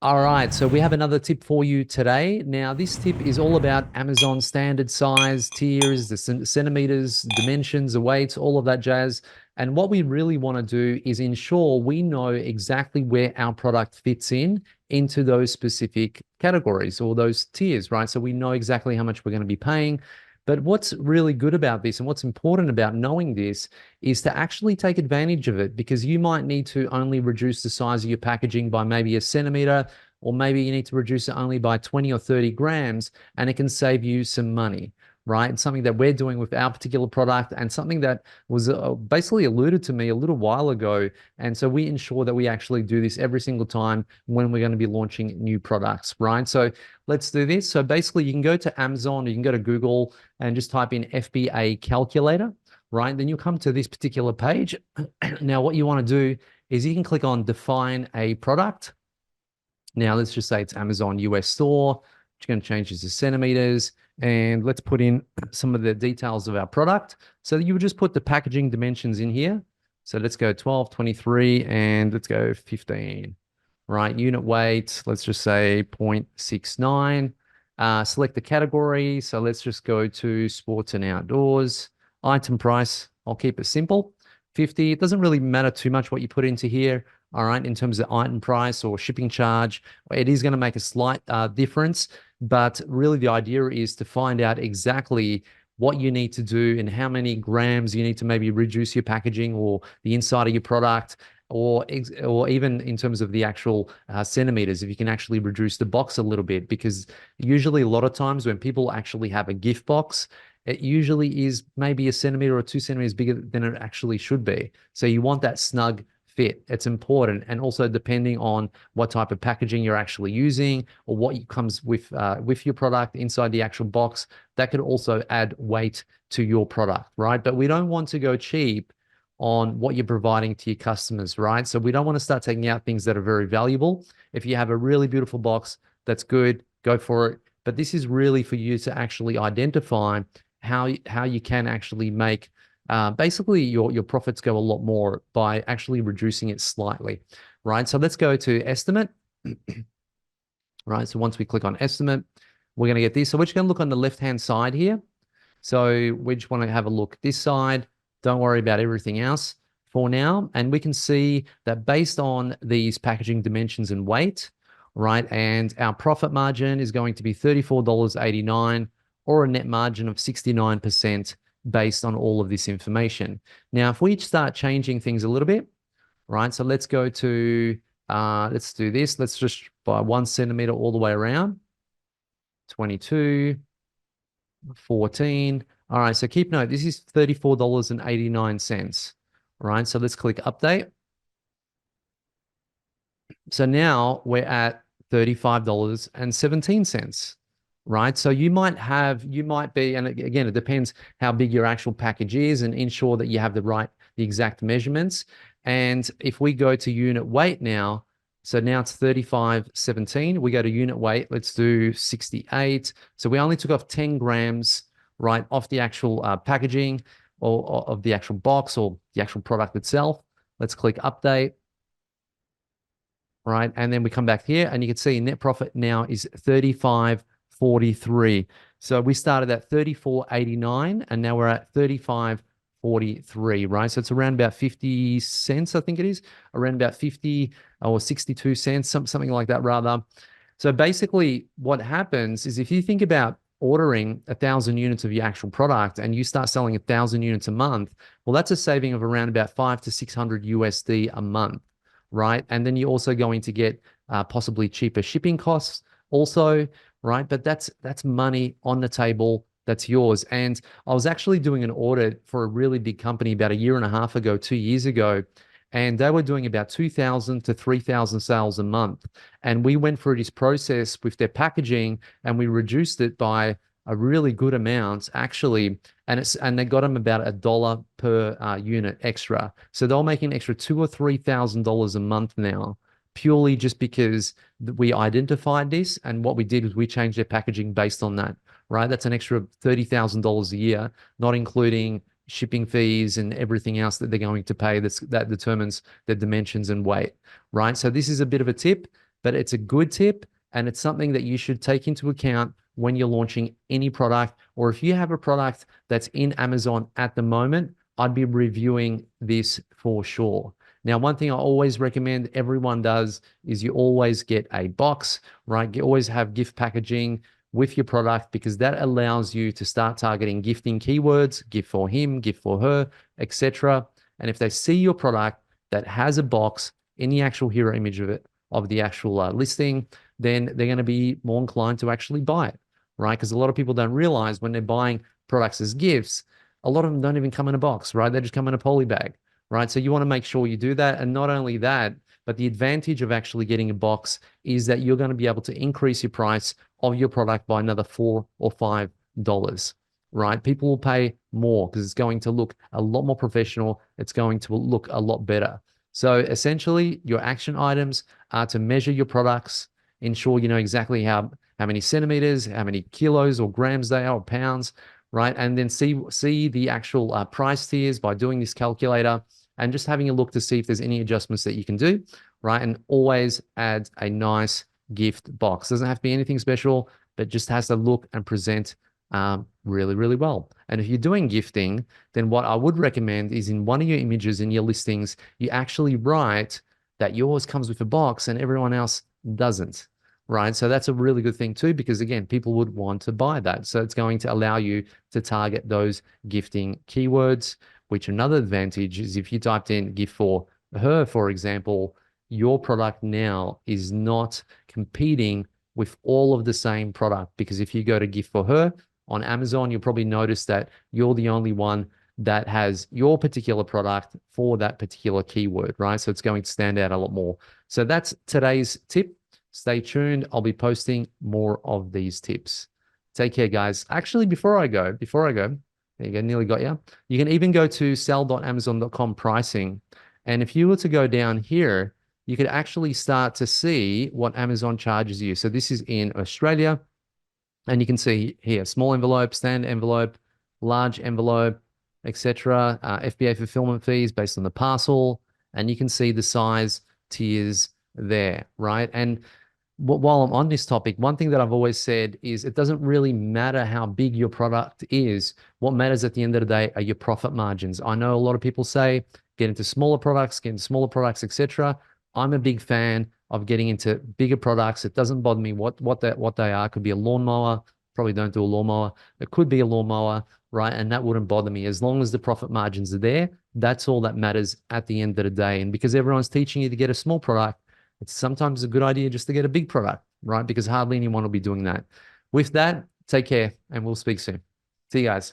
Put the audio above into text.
All right, so we have another tip for you today. Now, this tip is all about Amazon standard size, tiers, the centimeters, dimensions, the weights, all of that jazz. And what we really want to do is ensure we know exactly where our product fits into those specific categories or those tiers, right? So we know exactly how much we're going to be paying. But what's really good about this and what's important about knowing this is to actually take advantage of it, because you might need to only reduce the size of your packaging by maybe a centimeter, or maybe you need to reduce it only by 20 or 30 grams, and it can save you some money, right? It's something that we're doing with our particular product, and something that was basically alluded to me a little while ago. And so we ensure that we actually do this every single time when we're going to be launching new products, right? So let's do this. So basically, you can go to Amazon, or you can go to Google and just type in FBA calculator, right? Then you'll come to this particular page. Now, what you want to do is you can click on define a product. Now, let's just say it's Amazon US store. Which going to change this to centimeters. And let's put in some of the details of our product. So you would just put the packaging dimensions in here. So let's go 12, 23, and let's go 15, right? Unit weight, let's just say 0.69. Select the category. So let's just go to sports and outdoors. Item price, I'll keep it simple. 50. It doesn't really matter too much what you put into here, all right, in terms of item price or shipping charge. It is going to make a slight difference, but really the idea is to find out exactly what you need to do and how many grams you need to maybe reduce your packaging or the inside of your product, or even in terms of the actual centimeters, if you can actually reduce the box a little bit. Because usually a lot of times when people actually have a gift box, it usually is maybe a centimeter or 2 centimeters bigger than it actually should be. So you want that snug fit. It's important. And also depending on what type of packaging you're actually using, or what comes with your product inside the actual box, that could also add weight to your product, right? But we don't want to go cheap on what you're providing to your customers, right? So we don't want to start taking out things that are very valuable. If you have a really beautiful box, that's good, go for it. But this is really for you to actually identify how you can actually make basically your profits go a lot more by actually reducing it slightly, right? So let's go to estimate, right? So once we click on estimate, we're going to get this. So we're just going to look on the left-hand side here. So we just want to have a look this side. Don't worry about everything else for now. And we can see that based on these packaging dimensions and weight, right? And our profit margin is going to be $34.89, or a net margin of 69% based on all of this information. Now, if we start changing things a little bit, right? So let's go to, let's do this. Let's just buy 1 centimeter all the way around. 22, 14. All right, so keep note, this is $34.89. All right, so let's click update. So now we're at $35.17. Right. So you might be, and again, it depends how big your actual package is, and ensure that you have the exact measurements. And if we go to unit weight now, so now it's 35.17. We go to unit weight, let's do 68. So we only took off 10 grams, right, off the actual packaging, or of the actual box or the actual product itself. Let's click update. Right. And then we come back here and you can see net profit now is 35.43. So we started at 34.89 and now we're at 35.43, right? So it's around about 50 cents, I think it is, around about 50 or 62 cents, something like that rather. So basically what happens is, if you think about ordering 1,000 units of your actual product and you start selling 1,000 units a month, well, that's a saving of around about 500 to 600 USD a month, right? And then you're also going to get possibly cheaper shipping costs also, right? But that's money on the table that's yours. And I was actually doing an audit for a really big company about a year and a half ago, 2 years ago, and they were doing about 2,000 to 3,000 sales a month. And we went through this process with their packaging and we reduced it by a really good amount, actually. And they got them about $1 per unit extra. So they're making an extra $2,000 or $3,000 a month now, purely just because we identified this. And what we did was we changed their packaging based on that, right? That's an extra $30,000 a year, not including shipping fees and everything else that they're going to pay that determines their dimensions and weight, right? So this is a bit of a tip. but it's a good tip and it's something that you should take into account when you're launching any product, or if you have a product that's in Amazon at the moment, I'd be reviewing this for sure. Now, one thing I always recommend everyone does is you always get a box, right? You always have gift packaging with your product because that allows you to start targeting gifting keywords, gift for him, gift for her, etc. And if they see your product that has a box in the actual hero image of it, of the actual listing, then they're going to be more inclined to actually buy it, right? Because a lot of people don't realize when they're buying products as gifts, a lot of them don't even come in a box, right? They just come in a poly bag, right? So you want to make sure you do that. And not only that, but the advantage of actually getting a box is that you're going to be able to increase your price of your product by another $4 or $5, right? People will pay more because it's going to look a lot more professional. It's going to look a lot better. So essentially, your action items are to measure your products, ensure you know exactly how many centimeters, how many kilos or grams they are, or pounds, right? And then see the actual price tiers by doing this calculator and just having a look to see if there's any adjustments that you can do, right? And always add a nice gift box. Doesn't have to be anything special, but just has to look and present really, really well. And if you're doing gifting, then what I would recommend is in one of your images in your listings, you actually write that yours comes with a box and everyone else doesn't, right? So that's a really good thing too, because again, people would want to buy that. So it's going to allow you to target those gifting keywords, which another advantage is if you typed in gift for her, for example, your product now is not competing with all of the same product, because if you go to gift for her on Amazon, you'll probably notice that you're the only one that has your particular product for that particular keyword, right? So it's going to stand out a lot more. So that's today's tip. Stay tuned. I'll be posting more of these tips. Take care, guys. Actually, before I go, there you go, nearly got you. You can even go to sell.amazon.com pricing. And if you were to go down here, you could actually start to see what Amazon charges you. So this is in Australia. And you can see here, small envelope, standard envelope, large envelope, etc. FBA fulfillment fees based on the parcel. And you can see the size tiers there, right? And while I'm on this topic, one thing that I've always said is it doesn't really matter how big your product is. What matters at the end of the day are your profit margins. I know a lot of people say get into smaller products, etc. I'm a big fan of getting into bigger products. It doesn't bother me what they are. It could be a lawnmower. Probably don't do a lawnmower. It could be a lawnmower, right? And that wouldn't bother me as long as the profit margins are there. That's all that matters at the end of the day. And because everyone's teaching you to get a small product, it's sometimes a good idea just to get a big product, right? Because hardly anyone will be doing that. With that, take care and we'll speak soon. See you guys.